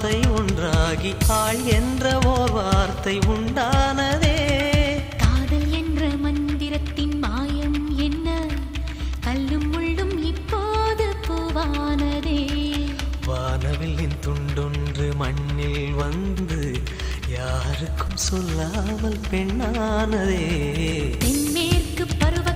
வார்த்தை ஒன்றாகி ஆள் என்ற ஓர் வார்த்தை உண்டானதே. காதல் என்ற மந்திரத்தின் மாயம் என்ன, கல்லும் முள்ளும் இப்போது பூவானதே. வானவில்லின் துண்டொன்று மண்ணில் வந்து யாருக்கும் சொல்லாமல் பெண்ணானதே. தென்மேற்கு பருவ